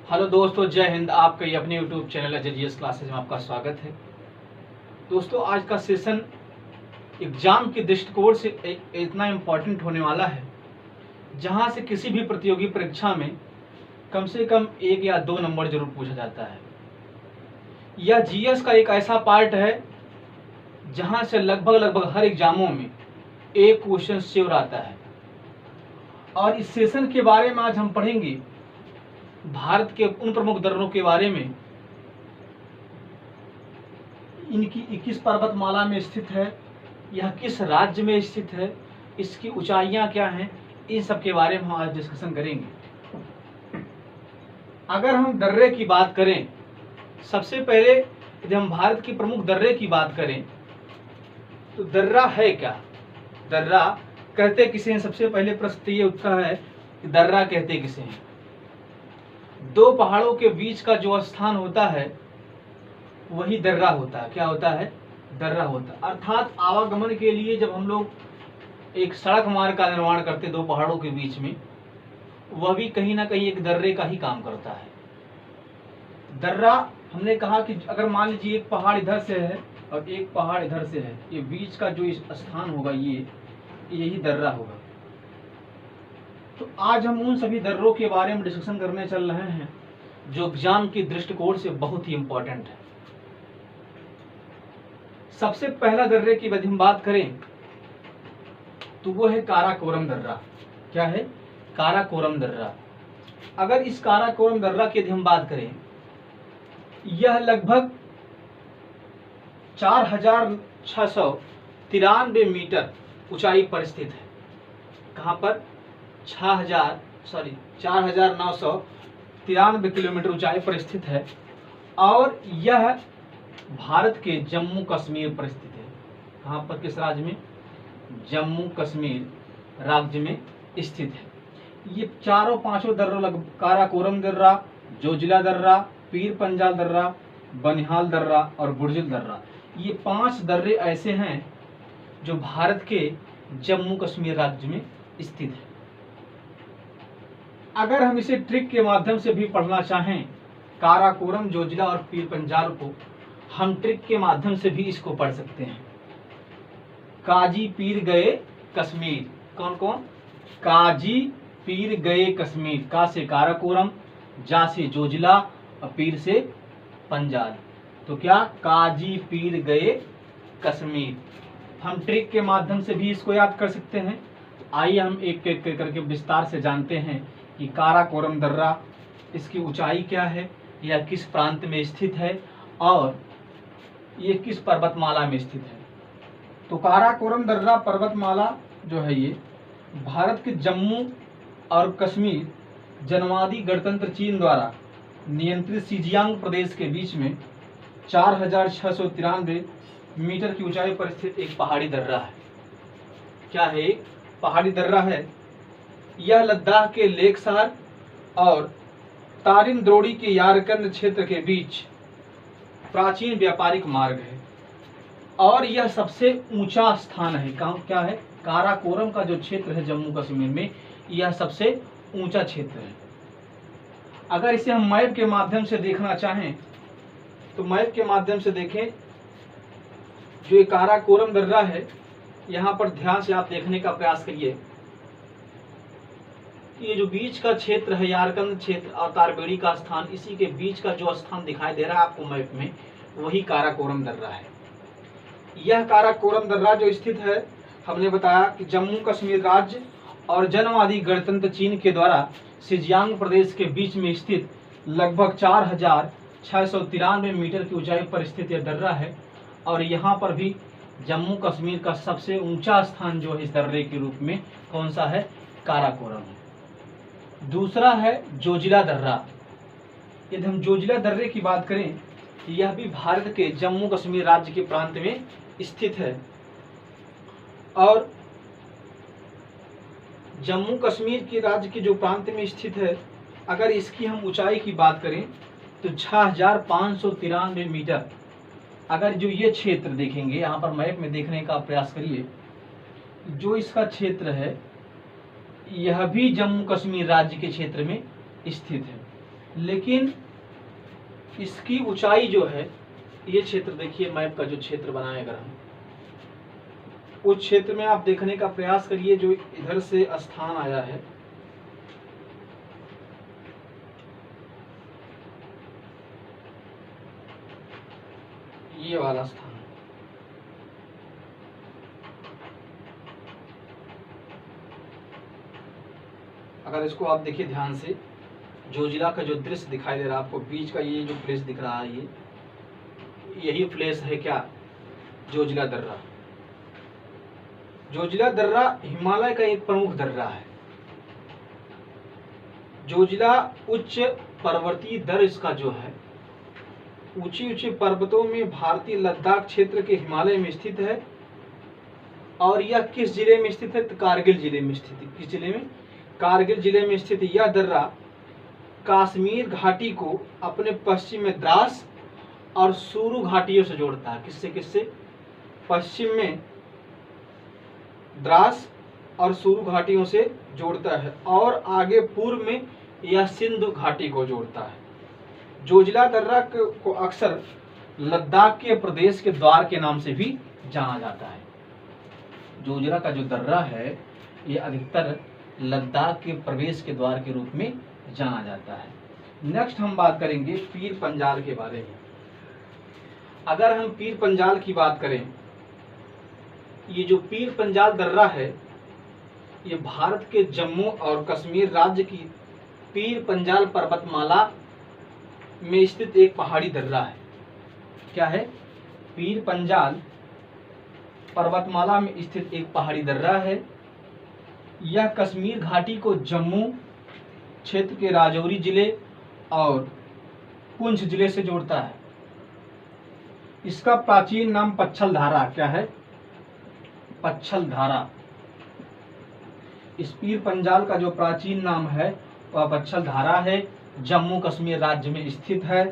Hello दोस्तों, जय हिंद। आपका ये अपने YouTube channel Ajay GS classes में आपका स्वागत है। दोस्तों, आज का सेशन एग्जाम के दृष्टिकोण से इतना इम्पोर्टेंट होने वाला है, जहां से किसी भी प्रतियोगी परीक्षा में कम से कम 1 या 2 नंबर जरूर पूछा जाता है। यह जीएस का एक ऐसा पार्ट है जहां से लगभग हर एग्जामों में एक क्वेश्चन श्योर आता है। और इस सेशन के बारे में आज हम पढ़ेंगे भारत के उन प्रमुख दर्रों के बारे में, इनकी 21 पर्वतमाला में स्थित है, यह किस राज्य में स्थित है, इसकी ऊंचाइयां क्या हैं, इन सब के बारे में हम आज डिस्कशन करेंगे। अगर हम दर्रे की बात करें, सबसे पहले यदि हम भारत की प्रमुख दर्रे की बात करें तो दर्रा है क्या, दर्रा कहते किसे हैं। सबसे पहले प्रश्न ये उठता है कि दर्रा कहते किसे हैं। दो पहाड़ों के बीच का जो स्थान होता है वही दर्रा होता है। क्या होता है? दर्रा होता है। अर्थात आवागमन के लिए जब हम लोग एक सड़क मार्ग का निर्माण करते दो पहाड़ों के बीच में, वह भी कहीं ना कहीं एक दर्रे का ही काम करता है। दर्रा, हमने कहा कि अगर मान लीजिए एक पहाड़ इधर से है और एक पहाड़ इधर से है, ये बीच का जो स्थान होगा यही दर्रा होगा। तो आज हम उन सभी दर्रों के बारे में डिस्कशन करने चल रहे हैं जो एग्जाम के दृष्टिकोण से बहुत ही इंपॉर्टेंट है। सबसे पहला दर्रे की यदि हम बात करें तो वो है काराकोरम दर्रा। क्या है? काराकोरम दर्रा। अगर इस काराकोरम दर्रा की यदि हम बात करें, यह लगभग 4693 मीटर ऊंचाई पर स्थित है। कहां पर? 4993 किलोमीटर ऊंचाई पर स्थित है और यह भारत के जम्मू कश्मीर पर स्थित है। कहां पर? किस राज्य में? जम्मू कश्मीर राज्य में स्थित है। ये चारों पांचों दर्रों, काराकोरम दर्रा, जोजिला दर्रा, पीर पंजाल दर्रा, बनिहाल दर्रा और बुर्जिल दर्रा, ये 5 दर्रे ऐसे हैं जो भारत के जम्मू कश्मीर राज्य में स्थित है। अगर हम इसे ट्रिक के माध्यम से भी पढ़ना चाहें, काराकोरम, जोजिला और पीर पंजाल को हम ट्रिक के माध्यम से भी इसको पढ़ सकते हैं। काजी पीर गए कश्मीर। कौन कौन? काजी पीर गए कश्मीर। का से काराकोरम, जा से जोजिला और पीर से पंजाल। तो क्या? काजी पीर गए कश्मीर। हम ट्रिक के माध्यम से भी इसको याद कर सकते हैं। आइए हम एक एक करके विस्तार से जानते हैं कि काराकोरम दर्रा, इसकी ऊंचाई क्या है, यह किस प्रांत में स्थित है और ये किस पर्वतमाला में स्थित है। तो काराकोरम दर्रा पर्वतमाला जो है ये भारत के जम्मू और कश्मीर जनवादी गणतंत्र चीन द्वारा नियंत्रित शिजियांग प्रदेश के बीच में 4693 मीटर की ऊंचाई पर स्थित एक पहाड़ी दर्रा है। क्या है? एक पहाड़ी दर्रा है। यह लद्दाख के लेकसार और तारिम द्रोड़ी के यारकंद क्षेत्र के बीच प्राचीन व्यापारिक मार्ग है और यह सबसे ऊंचा स्थान है। क्या है? काराकोरम का जो क्षेत्र है जम्मू कश्मीर में, यह सबसे ऊंचा क्षेत्र है। अगर इसे हम मैप के माध्यम से देखना चाहें तो मैप के माध्यम से देखें, जो ये काराकोरम दर्रा है, यहाँ पर ध्यान से आप देखने का प्रयास करिए। ये जो बीच का क्षेत्र है, यारकंद क्षेत्र और तारबेड़ी का स्थान, इसी के बीच का जो स्थान दिखाई दे रहा है आपको मैप में, वही काराकोरम दर्रा है। यह काराकोरम दर्रा जो स्थित है, हमने बताया कि जम्मू कश्मीर राज्य और जनवादी गणतंत्र चीन के द्वारा शिजियांग प्रदेश के बीच में स्थित लगभग 4693 मीटर की ऊंचाई पर स्थित यह दर्रा है और यहाँ पर भी जम्मू कश्मीर का सबसे ऊंचा स्थान जो है इस दर्रे के रूप में कौन सा है? काराकोरम है। दूसरा है जोजिला दर्रा। यदि हम जोजिला दर्रे की बात करें, यह भी भारत के जम्मू कश्मीर राज्य के प्रांत में स्थित है और जम्मू कश्मीर के राज्य के जो प्रांत में स्थित है, अगर इसकी हम ऊंचाई की बात करें तो 6593 मीटर। अगर जो ये क्षेत्र देखेंगे, यहाँ पर मैप में देखने का प्रयास करिए, जो इसका क्षेत्र है यह भी जम्मू कश्मीर राज्य के क्षेत्र में स्थित है। लेकिन इसकी ऊंचाई जो है, ये क्षेत्र देखिए मैप का जो क्षेत्र बनाए अगर हम, उस क्षेत्र में आप देखने का प्रयास करिए जो इधर से स्थान आया है, ये वाला स्थान, अगर इसको आप देखिए ध्यान से, जोजिला का जो दृश्य दिखाई दे रहा है आपको, बीच का ये जो प्लेस दिख रहा है, ये यही प्लेस है क्या, जोजिला दर्रा। जोजिला दर्रा हिमालय का एक प्रमुख दर्रा है। जोजिला उच्च पर्वतीय दर इसका जो है, ऊंची ऊंची पर्वतों में भारतीय लद्दाख क्षेत्र के हिमालय में स्थित है। और यह किस जिले में स्थित है, तो कारगिल जिले में स्थित है। किस जिले में, कारगिल जिले में स्थित यह दर्रा कश्मीर घाटी को अपने पश्चिम में द्रास और सुरू घाटियों से जोड़ता है। किससे किससे, पश्चिम में द्रास और सुरू घाटियों से जोड़ता है, और आगे पूर्व में यह सिंधु घाटी को जोड़ता है। जोजिला दर्रा को अक्सर लद्दाख के प्रदेश के द्वार के नाम से भी जाना जाता है। जोजिला का जो दर्रा है, ये अधिकतर लद्दाख के प्रवेश के द्वार के रूप में जाना जाता है। नेक्स्ट हम बात करेंगे पीर पंजाल के बारे में। अगर हम पीर पंजाल की बात करें, ये जो पीर पंजाल दर्रा है, ये भारत के जम्मू और कश्मीर राज्य की पीर पंजाल पर्वतमाला में स्थित एक पहाड़ी दर्रा है। क्या है, पीर पंजाल पर्वतमाला में स्थित एक पहाड़ी दर्रा है। यह कश्मीर घाटी को जम्मू क्षेत्र के राजौरी जिले और पुंछ जिले से जोड़ता है। इसका प्राचीन नाम पच्छल धारा, क्या है, पच्छल धारा। इस पीर पंजाल का जो प्राचीन नाम है वह पच्छल धारा है, जम्मू कश्मीर राज्य में स्थित है।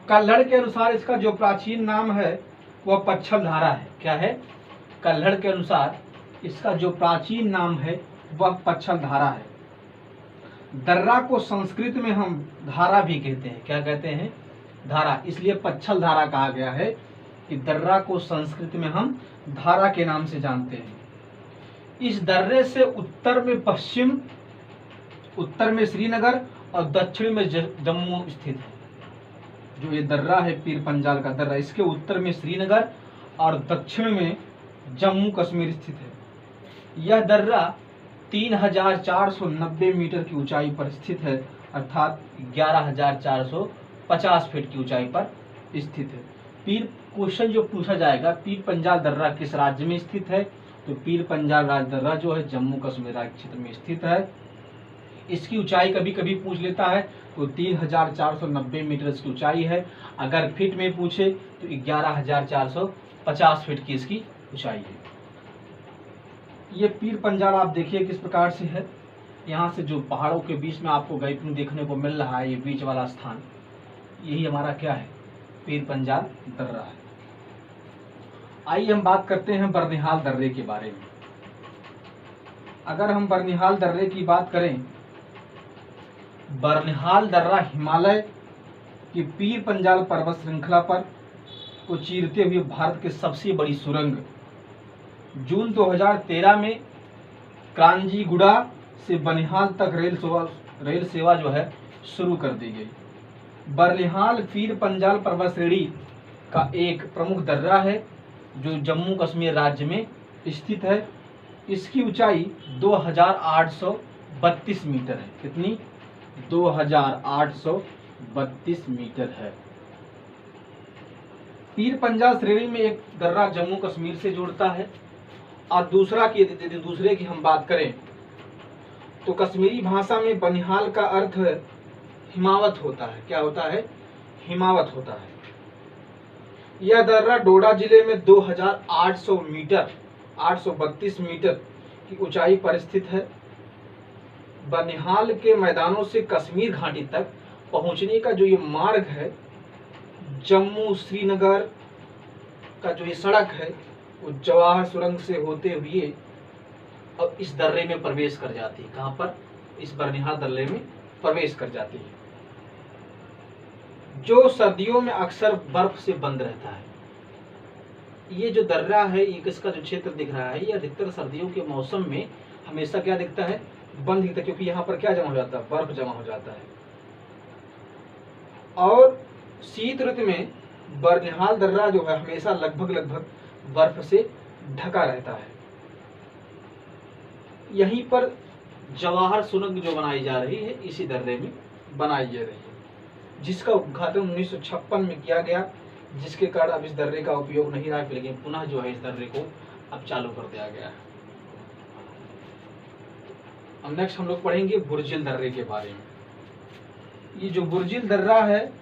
कल्हड़ के अनुसार इसका जो प्राचीन नाम है वह पच्छल धारा है। क्या है, कल्हड़ के अनुसार इसका जो प्राचीन नाम है वह पच्छल धारा है। दर्रा को संस्कृत में हम धारा भी कहते हैं। क्या कहते हैं, धारा, इसलिए पच्छल धारा कहा गया है कि दर्रा को संस्कृत में हम धारा के नाम से जानते हैं। इस दर्रे से उत्तर में श्रीनगर और दक्षिण में जम्मू स्थित है। जो ये दर्रा है पीर पंजाल का दर्रा, इसके उत्तर में श्रीनगर और दक्षिण में जम्मू कश्मीर स्थित है। यह दर्रा 3490 मीटर की ऊंचाई पर स्थित है, अर्थात 11450 फीट की ऊंचाई पर स्थित है। पीर क्वेश्चन जो पूछा जाएगा, पीर पंजाल दर्रा किस राज्य में स्थित है, तो पीर पंजाल राज्य दर्रा जो है जम्मू कश्मीर राज्य क्षेत्र में स्थित है। इसकी ऊंचाई कभी कभी पूछ लेता है, तो 3490 मीटर इसकी ऊंचाई है। अगर फीट में पूछे तो 11450 फीट की इसकी ऊंचाई है। ये पीर पंजाल आप देखिए किस प्रकार से है। यहाँ से जो पहाड़ों के बीच में आपको गैपिंग देखने को मिल रहा है, ये बीच वाला स्थान, यही हमारा क्या है, पीर पंजाल दर्रा है। आइए हम बात करते हैं बर्निहाल दर्रे के बारे में। अगर हम बर्निहाल दर्रे की बात करें, बर्निहाल दर्रा हिमालय की पीर पंजाल पर्वत श्रृंखला पर को चीरते हुए भारत की सबसे बड़ी सुरंग। जून 2013 में कांजीगुड़ा से बनिहाल तक रेल सेवा जो है शुरू कर दी गई। बर्निहाल पीर पंजाल पर्वत श्रेणी का एक प्रमुख दर्रा है जो जम्मू कश्मीर राज्य में स्थित है। इसकी ऊंचाई 2832 मीटर है। कितनी, 2832 मीटर है। पीर पंजाल श्रेणी में एक दर्रा जम्मू कश्मीर से जोड़ता है, और दूसरे की हम बात करें तो कश्मीरी भाषा में बनिहाल का अर्थ हिमावत होता है। क्या होता है, हिमावत होता है। यह दर्रा डोडा जिले में 2832 मीटर की ऊंचाई पर स्थित है। बनिहाल के मैदानों से कश्मीर घाटी तक पहुंचने का जो ये मार्ग है, जम्मू श्रीनगर का जो ये सड़क है, वो जवाहर सुरंग से होते हुए अब इस दर्रे में प्रवेश कर जाती है। कहाँ पर, इस बर्निहाल दर्रे में प्रवेश कर जाती है। जो सर्दियों में अक्सर बर्फ से बंद रहता है। ये जो दर्रा है, ये इसका जो क्षेत्र दिख रहा है, ये अधिकतर सर्दियों के मौसम में हमेशा क्या दिखता है, बंद दिखता है, क्योंकि यहाँ पर क्या जमा हो जाता है, बर्फ जमा हो जाता है। और शीत ऋतु में बनिहाल दर्रा जो है हमेशा लगभग बर्फ से ढका रहता है। यहीं पर जवाहर सुरंग जो बनाई जा रही है, इसी दर्रे में बनाई जा रही है, जिसका उद्घाटन 1956 में किया गया, जिसके कारण अब इस दर्रे का उपयोग नहीं रहा, लेकिन पुनः जो है इस दर्रे को अब चालू कर दिया गया है। अब नेक्स्ट हम लोग पढ़ेंगे बुर्जिल दर्रे के बारे में। ये जो बुर्जिल दर्रा है,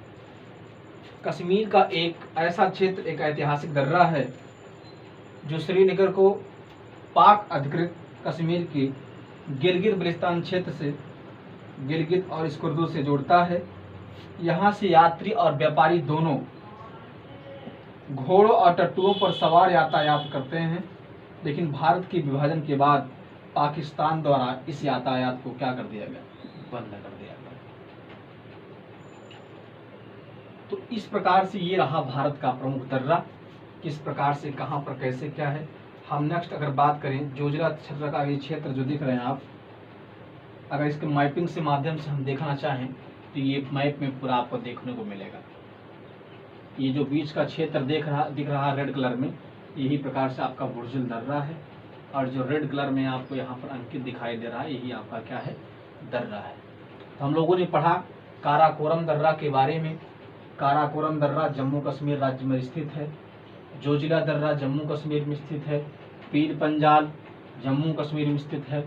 कश्मीर का एक ऐसा क्षेत्र, एक ऐतिहासिक दर्रा है जो श्रीनगर को पाक अधिकृत कश्मीर के गिलगित बल्तिस्तान क्षेत्र से गिलगित और स्कुर्दू से जोड़ता है। यहाँ से यात्री और व्यापारी दोनों घोड़ों और टट्टुओं पर सवार यातायात करते हैं, लेकिन भारत के विभाजन के बाद पाकिस्तान द्वारा इस यातायात को क्या कर दिया गया, बंद कर दिया गया। तो इस प्रकार से ये रहा भारत का प्रमुख दर्रा, किस प्रकार से, कहाँ पर, कैसे, क्या है। हम नेक्स्ट अगर बात करें जोजिला क्षेत्र का, ये क्षेत्र जो दिख रहे हैं आप, अगर इसके मैपिंग से माध्यम से हम देखना चाहें तो ये मैप में पूरा आपको देखने को मिलेगा। ये जो बीच का क्षेत्र दिख रहा है रेड कलर में, यही प्रकार से आपका बुर्जिल दर्रा है, और जो रेड कलर में आपको यहाँ पर अंकित दिखाई दे रहा है, यही आपका क्या है, दर्रा है। तो हम लोगों ने पढ़ा काराकोरम दर्रा के बारे में। काराकोरम दर्रा जम्मू कश्मीर राज्य में स्थित है। जोजिला दर्रा जम्मू कश्मीर में स्थित है। पीर पंजाल जम्मू कश्मीर में स्थित है।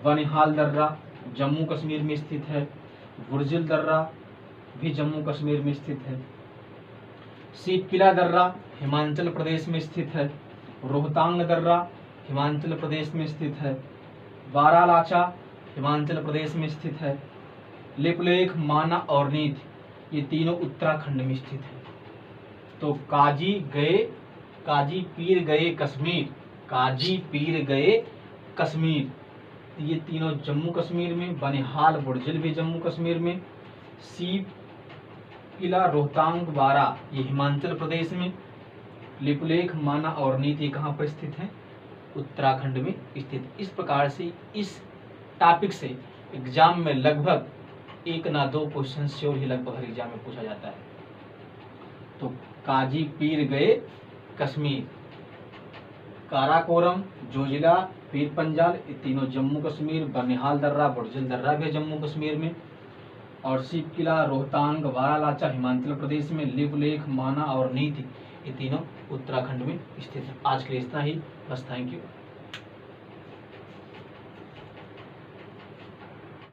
बनिहाल दर्रा जम्मू कश्मीर में स्थित है। बुर्जिल दर्रा भी जम्मू कश्मीर में स्थित है। सीपकिला दर्रा हिमाचल प्रदेश में स्थित है। रोहतांग दर्रा हिमाचल प्रदेश में स्थित है। बारालाचा हिमाचल प्रदेश में स्थित है। लिपलेख, माना और नीथ ये तीनों उत्तराखंड में स्थित है। तो काजी पीर गए कश्मीर, ये तीनों जम्मू कश्मीर में। बनिहाल बुर्जिल भी जम्मू कश्मीर में। सीप किला, रोहतांग, बारा ये हिमाचल प्रदेश में। लिपलेख, माना और नीति कहाँ पर स्थित है, उत्तराखंड में स्थित। इस प्रकार से इस टॉपिक से एग्जाम में लगभग 1 ना 2 क्वेश्चन श्योर ही लगभग हर एग्जाम में पूछा जाता है। तो काजी पीर गए कश्मीर, काराकोरम, जोजिला, पीर पंजाल ये तीनों जम्मू कश्मीर। बनिहाल दर्रा, बुर्जिल दर्रा भी जम्मू कश्मीर में। और सीप किला, रोहतांग, बारालाचा हिमाचल प्रदेश में। लिपलेख, माना और नीति ये तीनों उत्तराखंड में स्थित है। आज के लिए इतना ही, बस, थैंक यू।